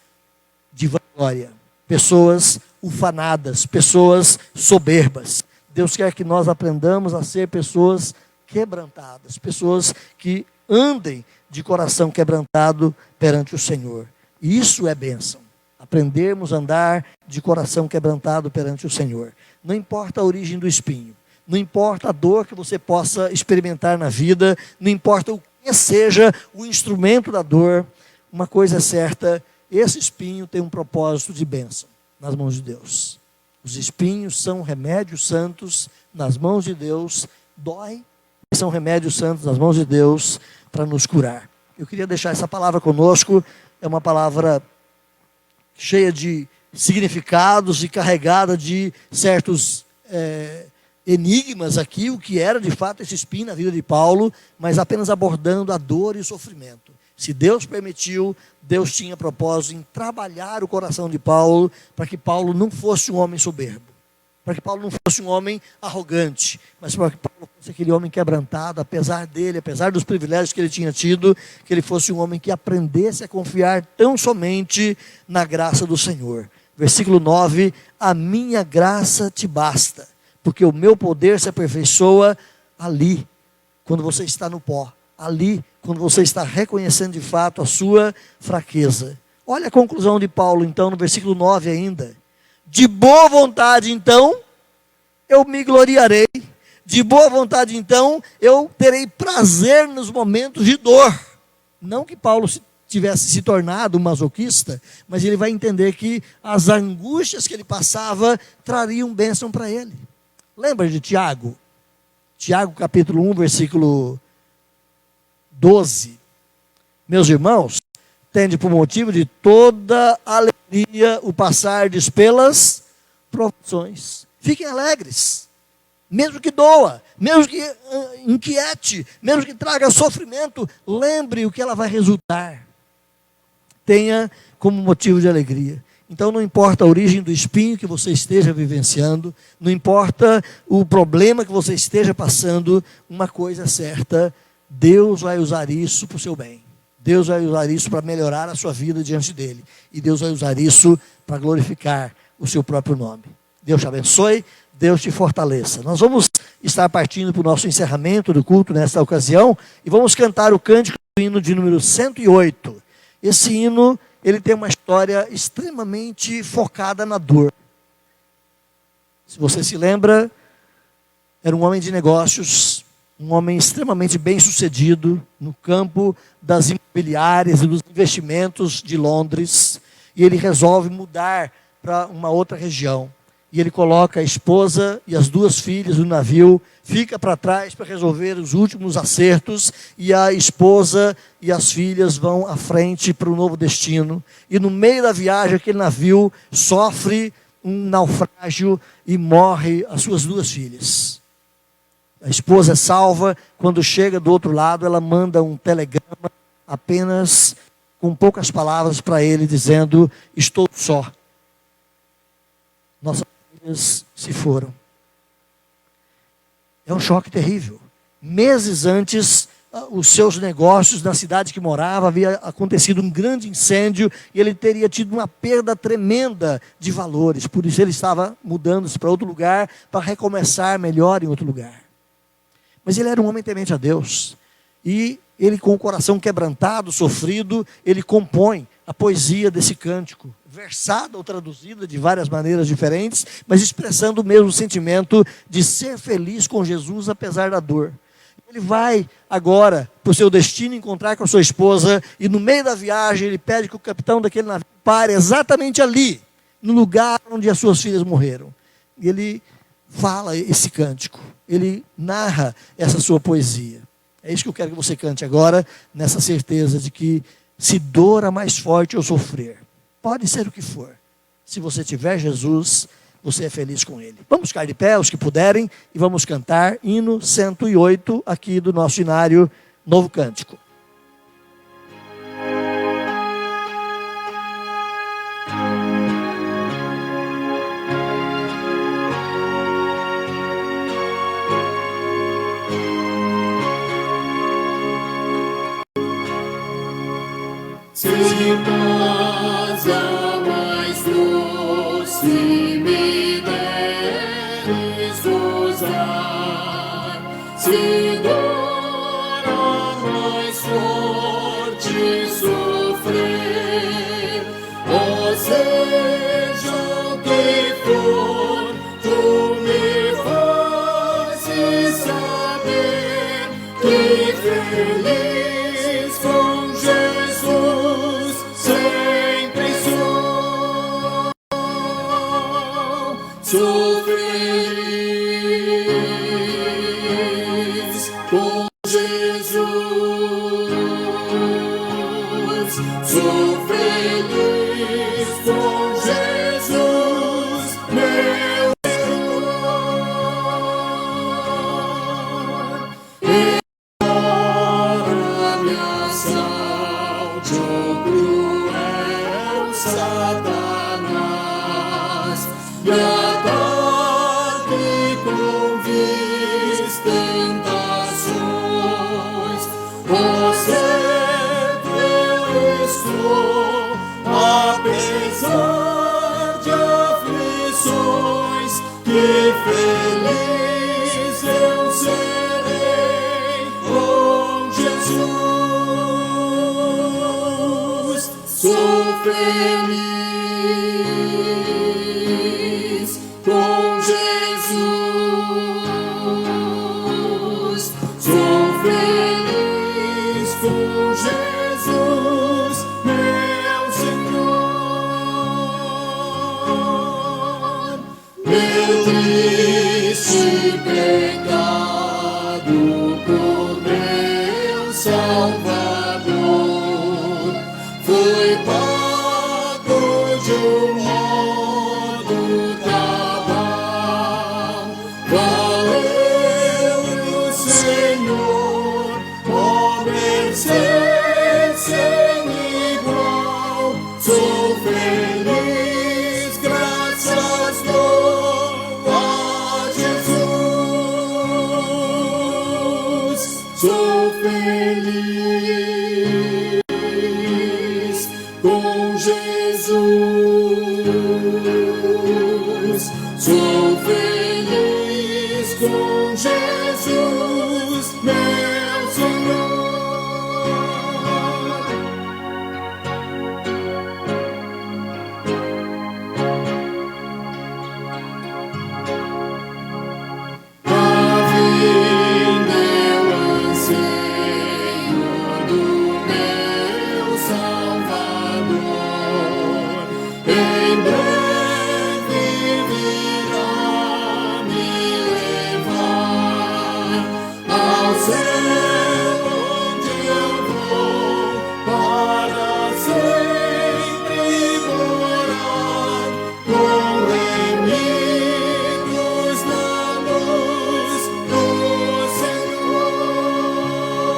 de vanglória, pessoas ufanadas, pessoas soberbas. Deus quer que nós aprendamos a ser pessoas quebrantadas, pessoas que andem de coração quebrantado perante o Senhor. E isso é bênção. Aprendermos a andar de coração quebrantado perante o Senhor. Não importa a origem do espinho, não importa a dor que você possa experimentar na vida, não importa o que seja o instrumento da dor, uma coisa é certa, esse espinho tem um propósito de bênção nas mãos de Deus. Os espinhos são remédios santos nas mãos de Deus, dói, mas são remédios santos nas mãos de Deus para nos curar. Eu queria deixar essa palavra conosco. É uma palavra cheia de significados e carregada de certos enigmas aqui, o que era de fato esse espinho na vida de Paulo, mas apenas abordando a dor e o sofrimento. Se Deus permitiu, Deus tinha propósito em trabalhar o coração de Paulo, para que Paulo não fosse um homem soberbo, para que Paulo não fosse um homem arrogante, mas para que Paulo fosse aquele homem quebrantado, apesar dele, apesar dos privilégios que ele tinha tido, que ele fosse um homem que aprendesse a confiar tão somente na graça do Senhor. Versículo 9, a minha graça te basta, porque o meu poder se aperfeiçoa ali, quando você está no pó, ali, quando você está reconhecendo de fato a sua fraqueza. Olha a conclusão de Paulo, então, no versículo 9 ainda. De boa vontade, então, eu me gloriarei. De boa vontade, então, eu terei prazer nos momentos de dor. Não que Paulo tivesse se tornado um masoquista, mas ele vai entender que as angústias que ele passava trariam bênção para ele. Lembra de Tiago? Tiago capítulo 1, versículo 12. Meus irmãos, tende por motivo de toda alegria o passardes pelas provações. Fiquem alegres, mesmo que doa, mesmo que inquiete, mesmo que traga sofrimento, lembre o que ela vai resultar. Tenha como motivo de alegria. Então não importa a origem do espinho que você esteja vivenciando, não importa o problema que você esteja passando, uma coisa é certa, Deus vai usar isso para o seu bem. Deus vai usar isso para melhorar a sua vida diante dele. E Deus vai usar isso para glorificar o seu próprio nome. Deus te abençoe, Deus te fortaleça. Nós vamos estar partindo para o nosso encerramento do culto nesta ocasião e vamos cantar o cântico do hino de número 108. Esse hino, ele tem uma história extremamente focada na dor. Se você se lembra, era um homem de negócios, um homem extremamente bem sucedido no campo das imobiliárias e dos investimentos de Londres, e ele resolve mudar para uma outra região. E ele coloca a esposa e as duas filhas no navio, fica para trás para resolver os últimos acertos, e a esposa e as filhas vão à frente para o novo destino. E no meio da viagem, aquele navio sofre um naufrágio e morre as suas duas filhas. A esposa é salva, quando chega do outro lado, ela manda um telegrama, apenas com poucas palavras para ele, dizendo: estou só. Nossas filhas se foram. É um choque terrível. Meses antes, os seus negócios na cidade que morava, havia acontecido um grande incêndio, e ele teria tido uma perda tremenda de valores. Por isso ele estava mudando-se para outro lugar, para recomeçar melhor em outro lugar. Mas ele era um homem temente a Deus. E ele, com o coração quebrantado, sofrido, ele compõe a poesia desse cântico, versada ou traduzida de várias maneiras diferentes, mas expressando o mesmo sentimento de ser feliz com Jesus apesar da dor. Ele vai agora para o seu destino encontrar com a sua esposa, e no meio da viagem ele pede que o capitão daquele navio pare exatamente ali, no lugar onde as suas filhas morreram. E ele fala esse cântico, ele narra essa sua poesia. É isso que eu quero que você cante agora, nessa certeza de que, se dor a mais forte ou sofrer, pode ser o que for, se você tiver Jesus, você é feliz com ele. Vamos ficar de pé, os que puderem, e vamos cantar hino 108 aqui do nosso inário Novo Cântico. Se casa mais doce me deres gozar, se dor mais forte sofrer, ó seja o que for, tu me fazes saber que feliz com Jesus sempre sou. Sou feliz com Jesus. fiz tentações, ó certo eu estou, apesar de aflições, que feliz eu serei com Jesus. Sou feliz com Jesus. Sou feliz com Jesus, meu Senhor. Meu triste pecado por meu Salvador foi pago de um modo cabal. Valeu-me o Senhor, ó mercê sem igual. Sou feliz, graças dou a Jesus. Sou feliz com Jesus. Sou feliz com Jesus, meu Senhor. A vinda eu anseio do meu Salvador. Em breve virá me levar ao céu, onde eu vou para sempre morar com remidos na luz do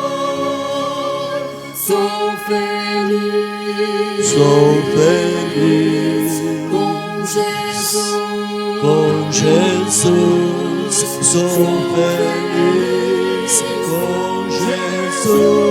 Senhor. Sou feliz, Sou feliz com Jesus. com Jesus. Sou feliz com Jesus.